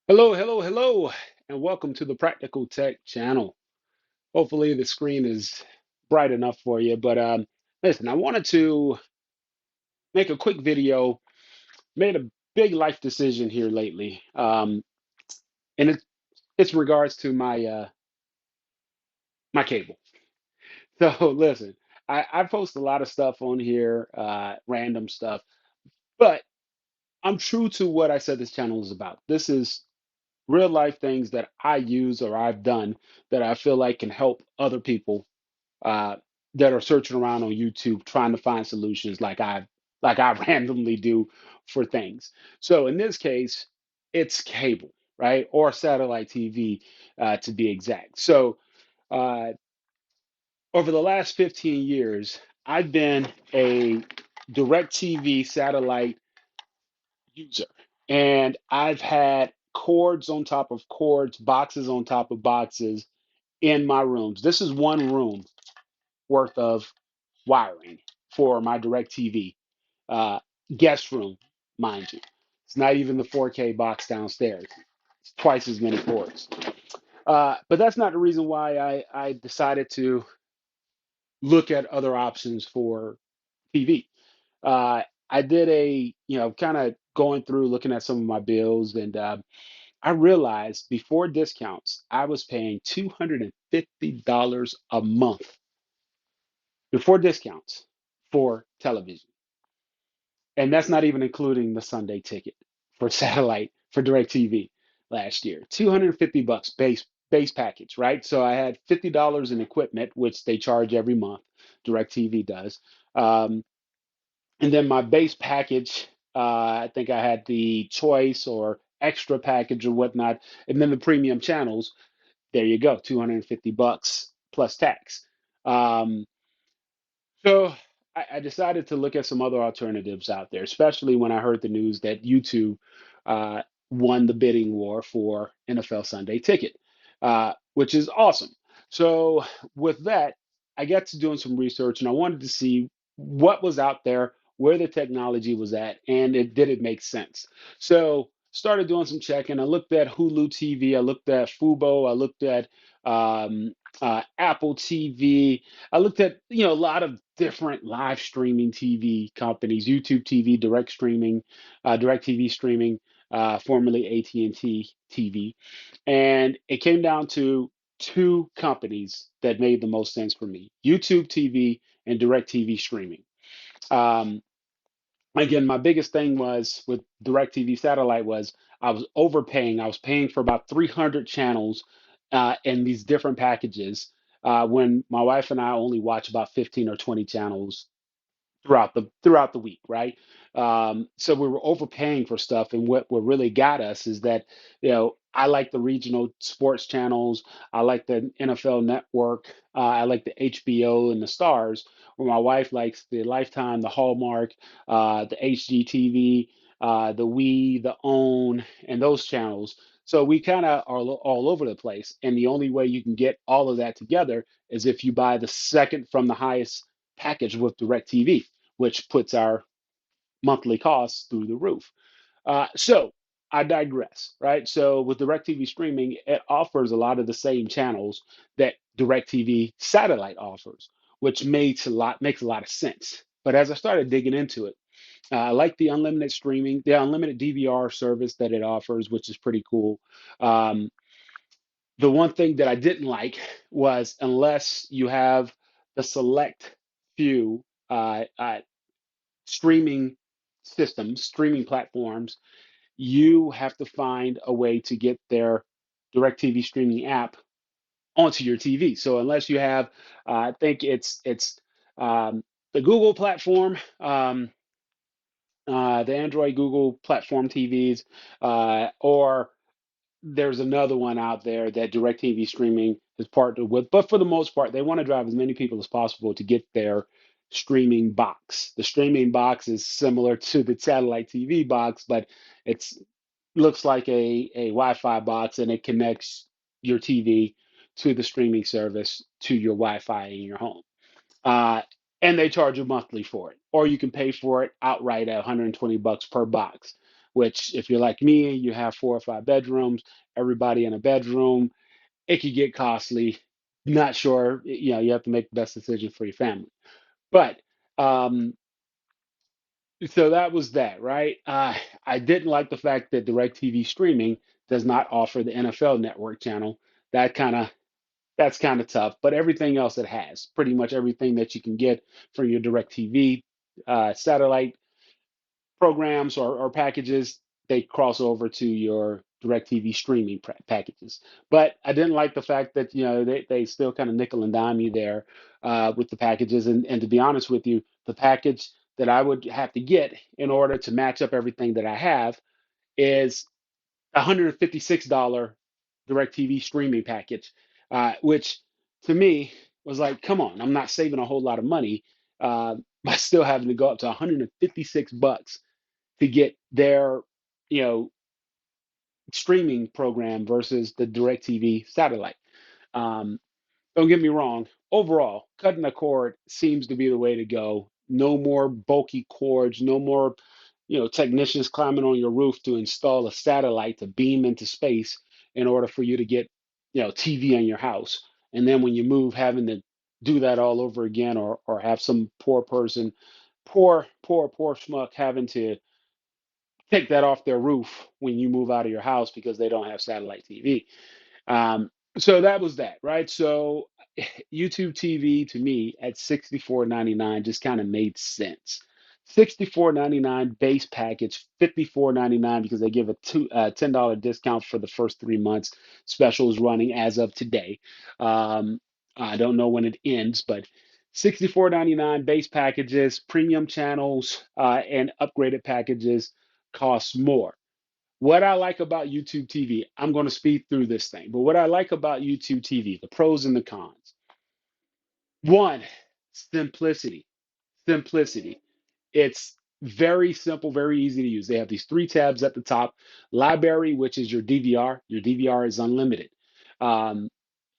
Hello, hello, hello, and welcome to the Practical Tech channel. Hopefully, the screen is bright enough for you. But listen, I wanted to make a quick video. Made a big life decision here lately, and it's in regards to my cable. So, listen, I post a lot of stuff on here, random stuff, but I'm true to what I said this channel is about. This is real life things that I use or I've done that I feel like can help other people uh, that are searching around on YouTube trying to find solutions like I randomly do for things. So in this case, it's cable, right, or satellite TV to be exact. So uh, over the last 15 years, I've been a DirecTV satellite user, and I've had cords on top of cords, boxes on top of boxes in my rooms. This is one room worth of wiring for my DirecTV uh, guest room, mind you. It's not even the 4K box downstairs. It's twice as many ports. But that's not the reason why I decided to look at other options for TV. Uh, I did kind of going through looking at some of my bills, and I realized before discounts, I was paying $250 a month before discounts for television. And that's not even including the Sunday ticket for satellite for DirecTV last year. 250 bucks base package, right? So I had $50 in equipment, which they charge every month. DirecTV does. Um, and then my base package, I think I had the choice or extra package or whatnot, and then the premium channels. There you go, 250 bucks plus tax. Um, so I decided to look at some other alternatives out there, especially when I heard the news that YouTube uh, won the bidding war for NFL Sunday Ticket, which is awesome. So with that, I got to doing some research and I wanted to see what was out there, where the technology was at, and did it make sense? So started doing some checking. I looked at Hulu TV, I looked at Fubo, I looked at Apple TV. I looked at a lot of different live streaming TV companies, YouTube TV, direct streaming, direct TV streaming, formerly AT&T TV, and it came down to two companies that made the most sense for me: YouTube TV and direct TV streaming. Um, Again, my biggest thing was with DirecTV satellite was I was overpaying. I was paying for about 300 channels in these different packages when my wife and I only watch about 15 or 20 channels throughout the week, right? So we were overpaying for stuff, and what really got us is that I like the regional sports channels, I like the NFL Network, I like the HBO and the Stars, where my wife likes the Lifetime, the Hallmark, the HGTV, the We, the OWN, and those channels. So we kind of are all over the place, and the only way you can get all of that together is if you buy the second from the highest package with DirecTV, which puts our monthly costs through the roof. So I digress, right? So with DirecTV streaming, it offers a lot of the same channels that DirecTV satellite offers, which makes a lot of sense. But as I started digging into it, I like the unlimited streaming, the unlimited DVR service that it offers, which is pretty cool. Um, the one thing that I didn't like was unless you have the select few streaming systems, streaming platforms, you have to find a way to get their DirecTV streaming app onto your TV. So unless you have, I think it's the Google platform, the Android Google platform TVs, or there's another one out there that DirecTV streaming is partnered with. But for the most part, they want to drive as many people as possible to get their streaming box. The streaming box is similar to the satellite TV box, but it's looks like a Wi-Fi box, and it connects your TV to the streaming service to your Wi-Fi in your home. Uh, and they charge you monthly for it, or you can pay for it outright at 120 bucks per box. which if you're like me, you have 4 or 5 bedrooms, everybody in a bedroom, it could get costly. Not sure, you have to make the best decision for your family. But um, so that was that, right? I didn't like the fact that DirecTV streaming does not offer the NFL Network channel. That kind of that's kind of tough. But everything else it has, pretty much everything that you can get from your DirecTV satellite programs or packages, they cross over to your DirecTV streaming packages. But I didn't like the fact that they still kind of nickel and dime you there with the packages. And to be honest with you, the package that I would have to get in order to match up everything that I have is $156 DirecTV streaming package, which to me was like, come on, I'm not saving a whole lot of money by still having to go up to 156 bucks to get their, you know, streaming program versus the DirecTV satellite. Um, don't get me wrong. Overall, cutting a cord seems to be the way to go. No more bulky cords, no more, technicians climbing on your roof to install a satellite to beam into space in order for you to get, TV in your house. And then when you move, having to do that all over again, or have some poor person, poor schmuck having to take that off their roof when you move out of your house because they don't have satellite TV. So that was that, right? So YouTube TV to me at 64.99 just kind of made sense. 64.99 base package, 54.99 because they give a $10 discount for the first 3 months. Special is running as of today. Um, I don't know when it ends, but 64.99 base packages, premium channels, and upgraded packages cost more. What I like about YouTube TV, I'm going to speed through this thing, but what I like about YouTube TV, the pros and the cons. One, simplicity. Simplicity. It's very simple, very easy to use. They have these 3 tabs at the top. Library, which is your DVR. Your DVR is unlimited. Um,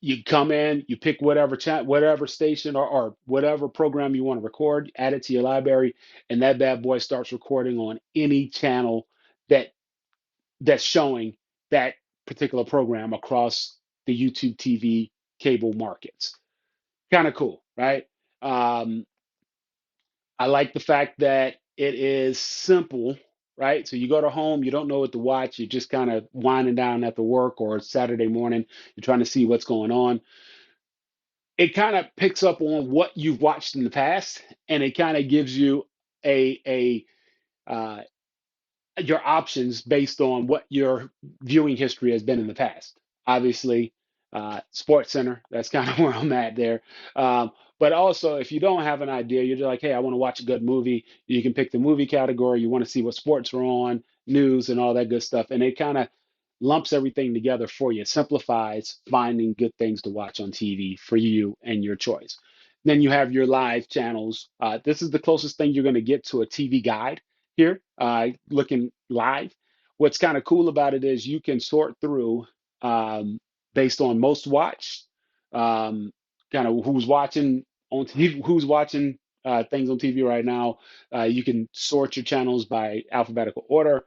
you come in, you pick whatever chat, whatever station or whatever program you want to record, add it to your library, and that bad boy starts recording on any channel that that's showing that particular program across the YouTube TV cable markets. Kind of cool, right? Um, I like the fact that it is simple, right? So you go to home, you don't know what to watch, you're just kind of winding down after work or Saturday morning, you're trying to see what's going on. It kind of picks up on what you've watched in the past, and it kind of gives you a uh, your options based on what your viewing history has been in the past. Obviously, Sports Center, that's kind of where I'm at there. But also, if you don't have an idea, you're just like, hey, I want to watch a good movie. You can pick the movie category. You want to see what sports are on, news, and all that good stuff. And it kind of lumps everything together for you, simplifies finding good things to watch on TV for you and your choice. Then you have your live channels. This is the closest thing you're going to get to a TV guide here, looking live. What's kind of cool about it is you can sort through um, based on most watched, um, kind of who's watching on TV, who's watching things on TV right now. You can sort your channels by alphabetical order,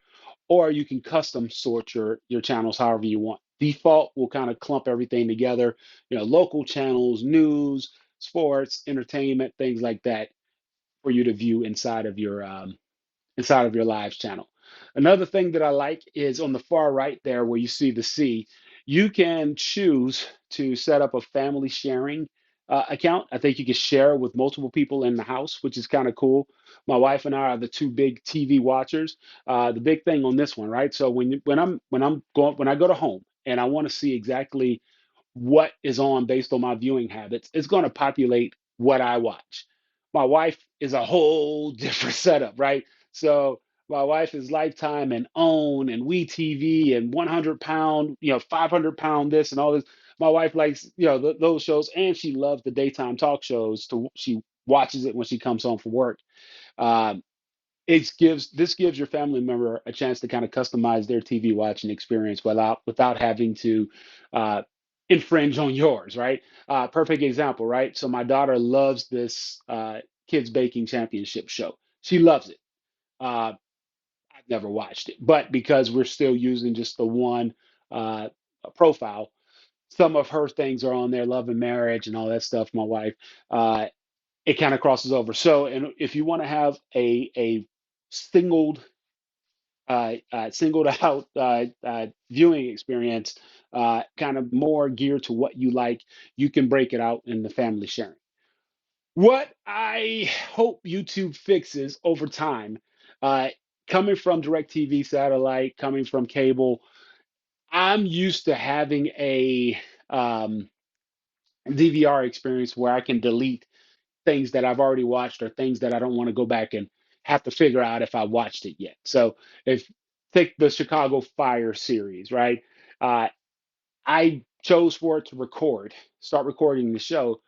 or you can custom sort your channels however you want. Default will kind of clump everything together, local channels, news, sports, entertainment, things like that for you to view inside of your lives channel. Another thing that I like is on the far right there where you see the C, you can choose to set up a family sharing account. I think you can share with multiple people in the house, which is kind of cool. My wife and I are the two big TV watchers. The big thing on this one, right? So when I go to home and I want to see exactly what is on based on my viewing habits, it's going to populate what I watch. My wife is a whole different setup, right? So my wife is Lifetime and OWN and WeTV and 100 pound, 500 pound this and all this. My wife likes, those shows, and she loves the daytime talk shows. She watches it when she comes home from work. Um, this gives your family member a chance to kind of customize their TV watching experience without having to uh, infringe on yours, right? Perfect example, right? So my daughter loves this kids baking championship show. She loves it. Uh, never watched it. But because we're still using just the one uh, profile, some of her things are on there, love and marriage and all that stuff. My wife, uh, it kind of crosses over. So, and if you want to have a singled singled out viewing experience, kind of more geared to what you like, you can break it out in the family sharing. What I hope YouTube fixes over time, uh, coming from DirecTV satellite, coming from cable, I'm used to having a DVR experience where I can delete things that I've already watched or things that I don't want to go back and have to figure out if I watched it yet. So if take the Chicago Fire series, right? Uh, I chose for it to start recording the show.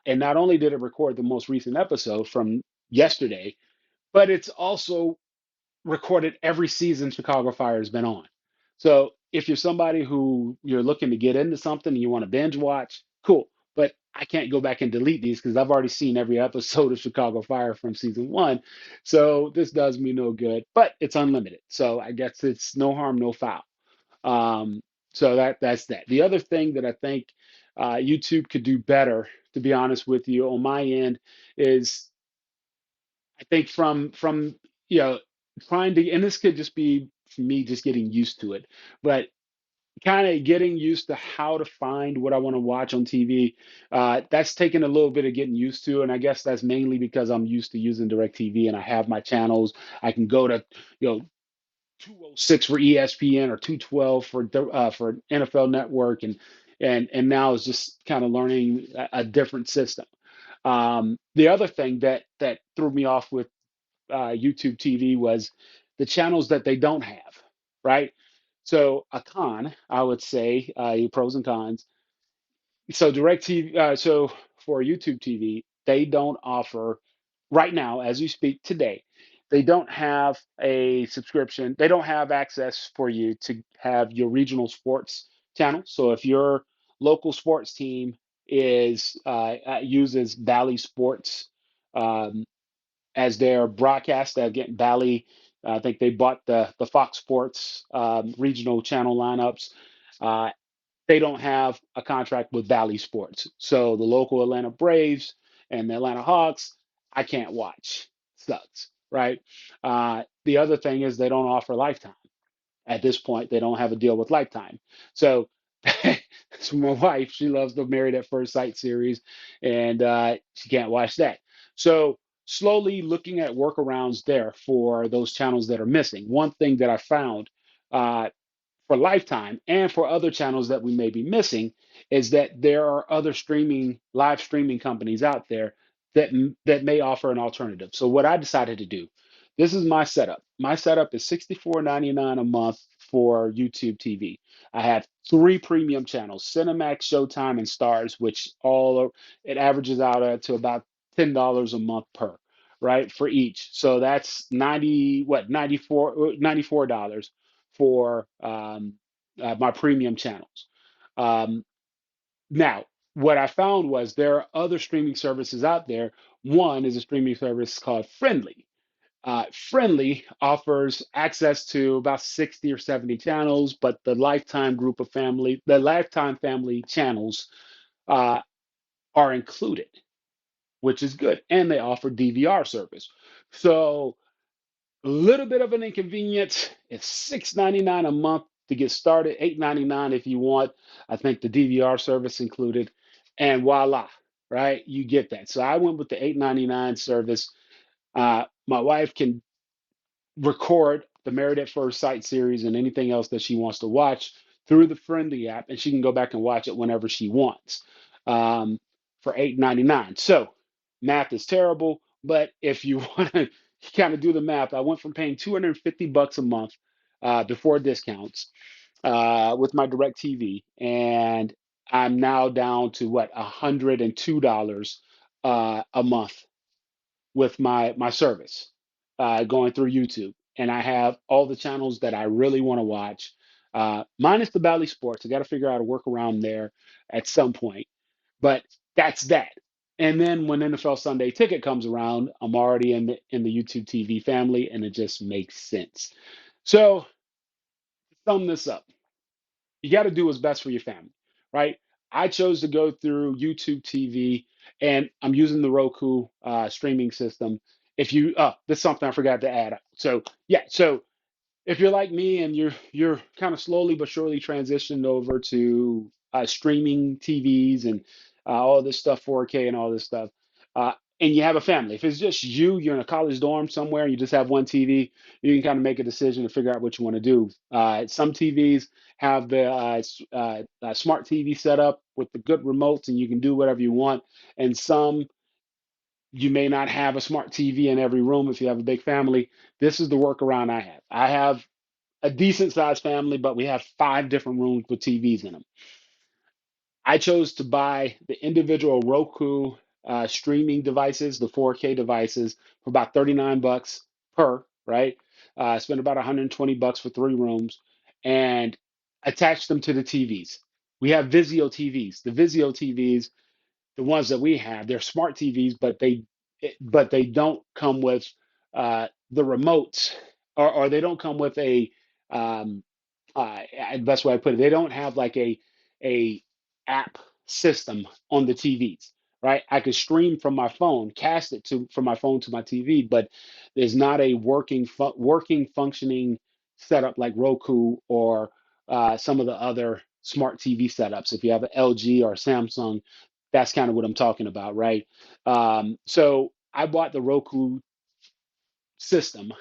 And not only did it record the most recent episode from yesterday, but it's also recorded every season Chicago Fire has been on. So if you're somebody who you're looking to get into something and you want to binge watch, cool. But I can't go back and delete these because I've already seen every episode of Chicago Fire from season one. So this does me no good, but it's unlimited. So I guess it's no harm, no foul. Um, so that's that. The other thing that I think YouTube could do better, to be honest with you, on my end, is I think from you know trying to, and this could just be me just getting used to it, but kind of getting used to how to find what I want to watch on TV. That's taken a little bit of getting used to, and I guess that's mainly because I'm used to using DirecTV and I have my channels. I can go to you know 206 for ESPN or 212 for NFL Network, and now is just kind of learning a different system. The other thing that threw me off with YouTube TV was the channels that they don't have, right? So a con, I would say, pros and cons. So so for YouTube TV, they don't offer right now, as you speak today, they don't have a subscription. They don't have access for you to have your regional sports channel. So if your local sports team uses Bally Sports, um, as their broadcast. Again, Bally, I think they bought the Fox Sports regional channel lineups. Uh, they don't have a contract with Bally Sports, so the local Atlanta Braves and the Atlanta Hawks, I can't watch. Sucks, right? The other thing is they don't offer Lifetime at this point. They don't have a deal with Lifetime. So, so my wife, she loves the Married at First Sight series, and she can't watch that. So slowly looking at workarounds there for those channels that are missing. One thing that I found uh, for Lifetime and for other channels that we may be missing is that there are other live streaming companies out there that may offer an alternative. So what I decided to do, this is my setup. My setup is $64.99 a month for YouTube TV. I have three premium channels: Cinemax, Showtime, and Stars, which it averages out to about $10 a month per, right, for each. So that's 94 dollars for my premium channels. Um, Now, what I found was there are other streaming services out there. One is a streaming service called Friendly. Friendly offers access to about 60 or 70 channels, but the Lifetime family channels uh, are included, which is good. And they offer DVR service. So a little bit of an inconvenience. It's $6.99 a month to get started, $8.99 if you want, I think, the DVR service included, and voila, right? You get that. So I went with the $8.99 service. My wife can record the Married at First Sight series and anything else that she wants to watch through the Friendly app, and she can go back and watch it whenever she wants um, for $8.99. So math is terrible, but if you want to kind of do the math, I went from paying 250 bucks a month before discounts with my Direct TV, and I'm now down to what, $102 a month with my service going through YouTube, and I have all the channels that I really want to watch, minus the Bally Sports. I got to figure out a workaround there at some point, but that's that. And then when NFL Sunday Ticket comes around, I'm already in the YouTube TV family, and it just makes sense. So, to sum this up, you got to do what's best for your family, right? I chose to go through YouTube TV, and I'm using the Roku streaming system. If you, this is something I forgot to add. So yeah, so if you're like me and you're kind of slowly but surely transitioned over to streaming TVs and all this stuff, 4K and all this stuff, uh, and you have a family. If it's just you, you're in a college dorm somewhere, and you just have one TV, you can kind of make a decision to figure out what you want to do. Some TVs have the smart TV set up with the good remotes, and you can do whatever you want. And some you may not have a smart TV in every room if you have a big family. This is the workaround I have. I have a decent sized family, but we have 5 different rooms with TVs in them. I chose to buy the individual Roku streaming devices, the 4K devices, for about 39 bucks per, right? I spent about 120 bucks for 3 rooms and attach them to the TVs. We have Vizio TVs. The Vizio TVs, the ones that we have, they're smart TVs, but they don't come with the remotes, or they don't come with a um, best way I put it, they don't have like a app system on the TVs, right? I could stream from my phone, cast it to from my phone to my TV, but there's not a working functioning setup like Roku or some of the other smart TV setups. If you have an LG or Samsung, that's kind of what I'm talking about, right? So I bought the Roku system,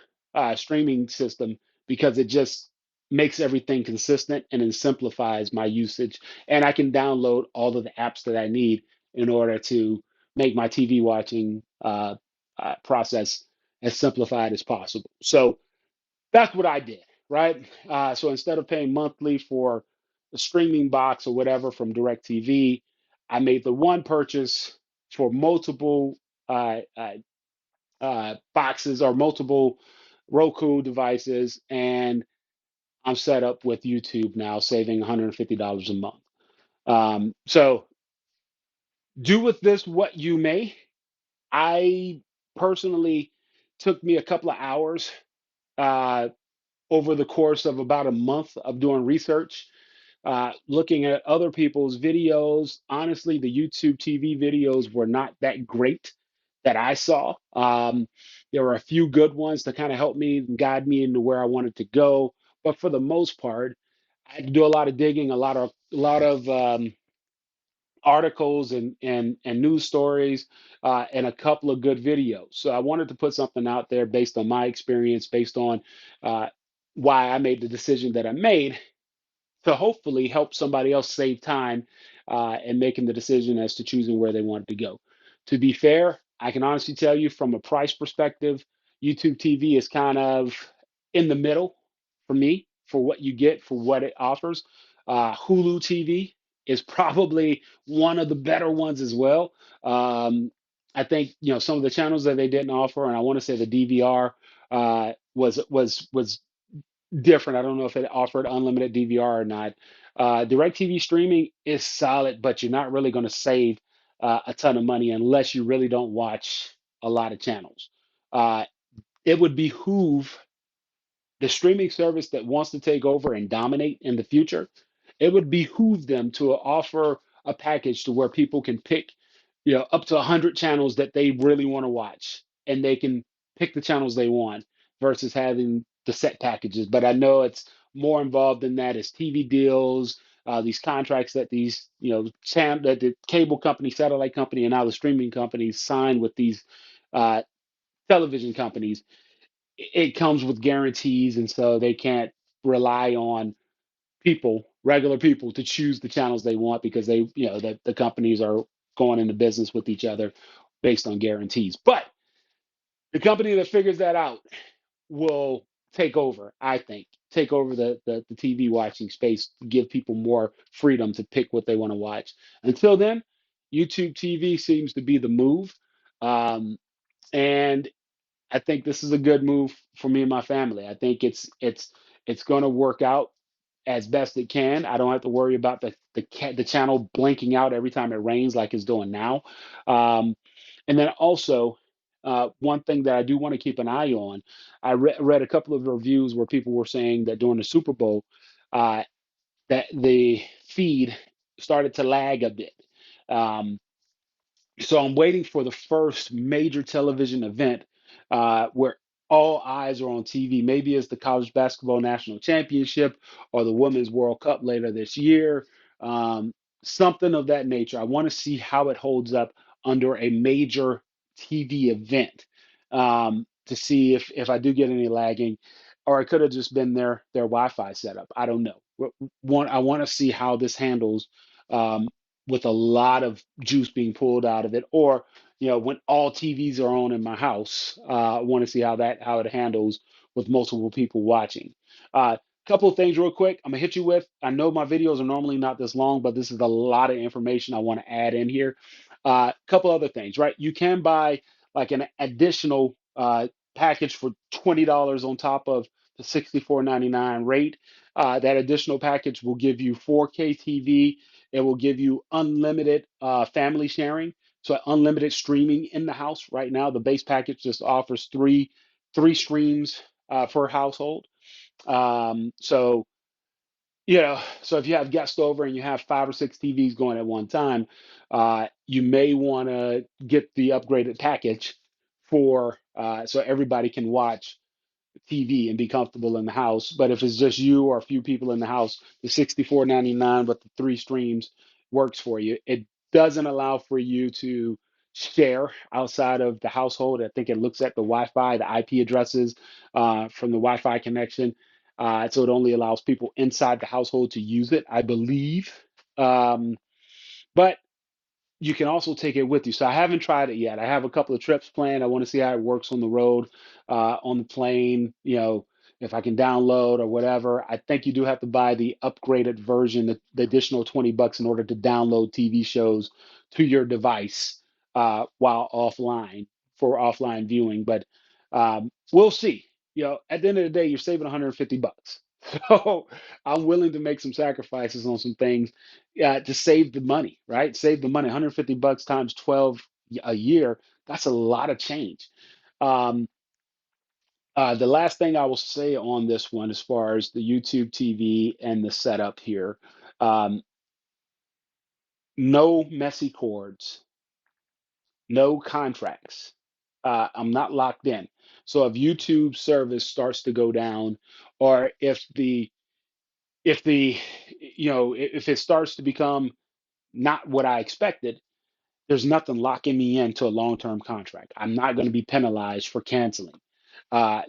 streaming system, because it just makes everything consistent and it simplifies my usage. And I can download all of the apps that I need in order to make my TV watching process as simplified as possible. So that's what I did, right? So instead of paying monthly for the streaming box or whatever from DirecTV, I made the one purchase for multiple boxes or multiple Roku devices, and I'm set up with YouTube now, saving $150 a month. So do with this what you may. I personally took me a couple of hours uh, over the course of about a month of doing research, looking at other people's videos. Honestly, the YouTube TV videos were not that great that I saw. There were a few good ones to kind of help me and guide me into where I wanted to go, but for the most part, I had to do a lot of digging, a lot of articles and news stories, and a couple of good videos. So I wanted to put something out there based on my experience, based on uh, why I made the decision that I made, to hopefully help somebody else save time in making the decision as to choosing where they wanted to go. To be fair, I can honestly tell you from a price perspective, YouTube TV is kind of in the middle for me for what you get for what it offers. Hulu TV is probably one of the better ones as well. I think some of the channels that they didn't offer, and I want to say the DVR was different. I don't know if it offered unlimited DVR or not. DirecTV streaming is solid, but you're not really going to save a ton of money unless you really don't watch a lot of channels. Uh, it would behoove the streaming service that wants to take over and dominate in the future, it would behoove them to offer a package to where people can pick, up to 100 channels that they really want to watch, and they can pick the channels they want versus having the set packages. But I know it's more involved than that. It's TV deals, these contracts that these, that the cable company, satellite company, and now the streaming companies sign with these uh, television companies. It comes with guarantees, and so they can't rely on regular people, to choose the channels they want, because the companies are going into business with each other based on guarantees. But the company that figures that out will take over, I think, take over the TV watching space, give people more freedom to pick what they want to watch. Until then, YouTube TV seems to be the move. And I think this is a good move for me and my family. I think it's going to work out. as best it can. I don't have to worry about the channel blinking out every time it rains like it's doing now. Um, and then also, one thing that I do want to keep an eye on, read a couple of reviews where people were saying that during the Super Bowl, uh, that the feed started to lag a bit. Um, so I'm waiting for the first major television event where all eyes are on TV. Maybe it's the college basketball national championship or the women's World Cup later this year, um, something of that nature. I want to see how it holds up under a major TV event, to see if I do get any lagging, or it could have just been their Wi-Fi setup. I don't know. I want to see how this handles. Um, with a lot of juice being pulled out of it, or when all TVs are on in my house, I want to see how it handles with multiple people watching. Couple of things real quick. I'm gonna hit you with. I know my videos are normally not this long, but this is a lot of information I want to add in here. Couple other things, right? You can buy like an additional package for $20 on top of the 64.99 rate. That additional package will give you 4K TV. It will give you unlimited family sharing, so unlimited streaming in the house. Right now, the base package just offers three streams per household. So so if you have guests over and you have 5 or 6 TVs going at one time, you may want to get the upgraded package for so everybody can watch TV and be comfortable in the house. But if it's just you or a few people in the house, the 64.99 with the 3 streams works for you. It doesn't allow for you to share outside of the household. I think it looks at the Wi-Fi, the IP addresses from the Wi-Fi connection. So it only allows people inside the household to use it, I believe. But you can also take it with you. So I haven't tried it yet. I have a couple of trips planned. I want to see how it works on the road, on the plane, if I can download or whatever. I think you do have to buy the upgraded version, the additional $20 in order to download TV shows to your device while offline for offline viewing. But we'll see. At the end of the day, you're saving 150 bucks. So I'm willing to make some sacrifices on some things to save the money, right? Save the money. 150 bucks times 12 a year. That's a lot of change. Um, the last thing I will say on this one, as far as the YouTube TV and the setup here, um, no messy cords, no contracts. I'm not locked in. So if YouTube service starts to go down, or if the if it starts to become not what I expected, there's nothing locking me into a long-term contract. I'm not going to be penalized for canceling.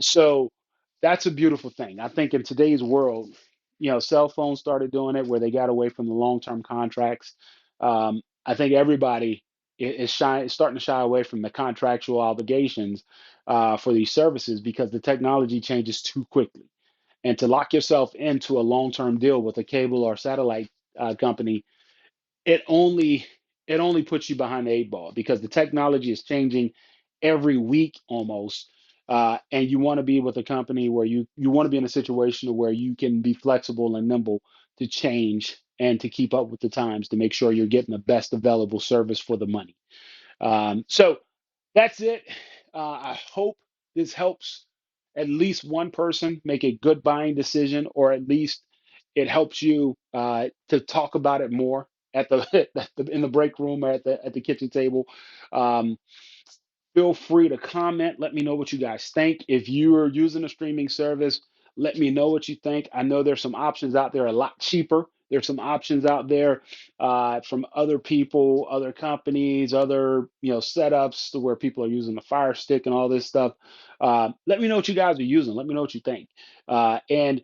So that's a beautiful thing. I think in today's world, cell phones started doing it where they got away from the long-term contracts. I think everybody is starting to shy away from the contractual obligations for these services because the technology changes too quickly. And to lock yourself into a long-term deal with a cable or satellite company, it only it only puts you behind the 8 ball because the technology is changing every week almost. And you want to be with a company where you want to be in a situation where you can be flexible and nimble to change and to keep up with the times to make sure you're getting the best available service for the money. So that's it. I hope this helps at least one person make a good buying decision, or at least it helps you to talk about it more at the, in the break room or at the kitchen table. Um, Feel free to comment. Let me know what you guys think. If you are using a streaming service, let me know what you think. I know there's some options out there a lot cheaper. There's some options out there from other people, other companies, other setups to where people are using the Fire Stick and all this stuff. Let me know what you guys are using. Let me know what you think. And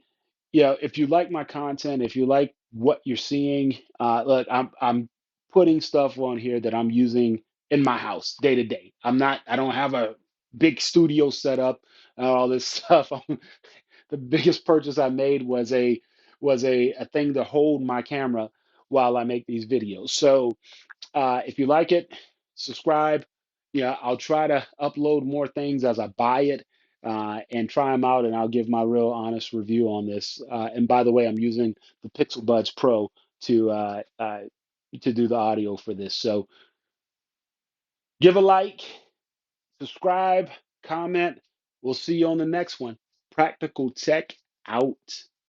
if you like my content, if you like what you're seeing, look, I'm putting stuff on here that I'm using in my house day to day. I don't have a big studio set up and all this stuff. The biggest purchase I made was a thing to hold my camera while I make these videos. So if you like it, subscribe. I'll try to upload more things as I buy it. and try them out, and I'll give my real honest review on this. And by the way, I'm using the Pixel Buds Pro to uh, uh, to do the audio for this. So give a like, subscribe, comment. We'll see you on the next one. Practical Tech out.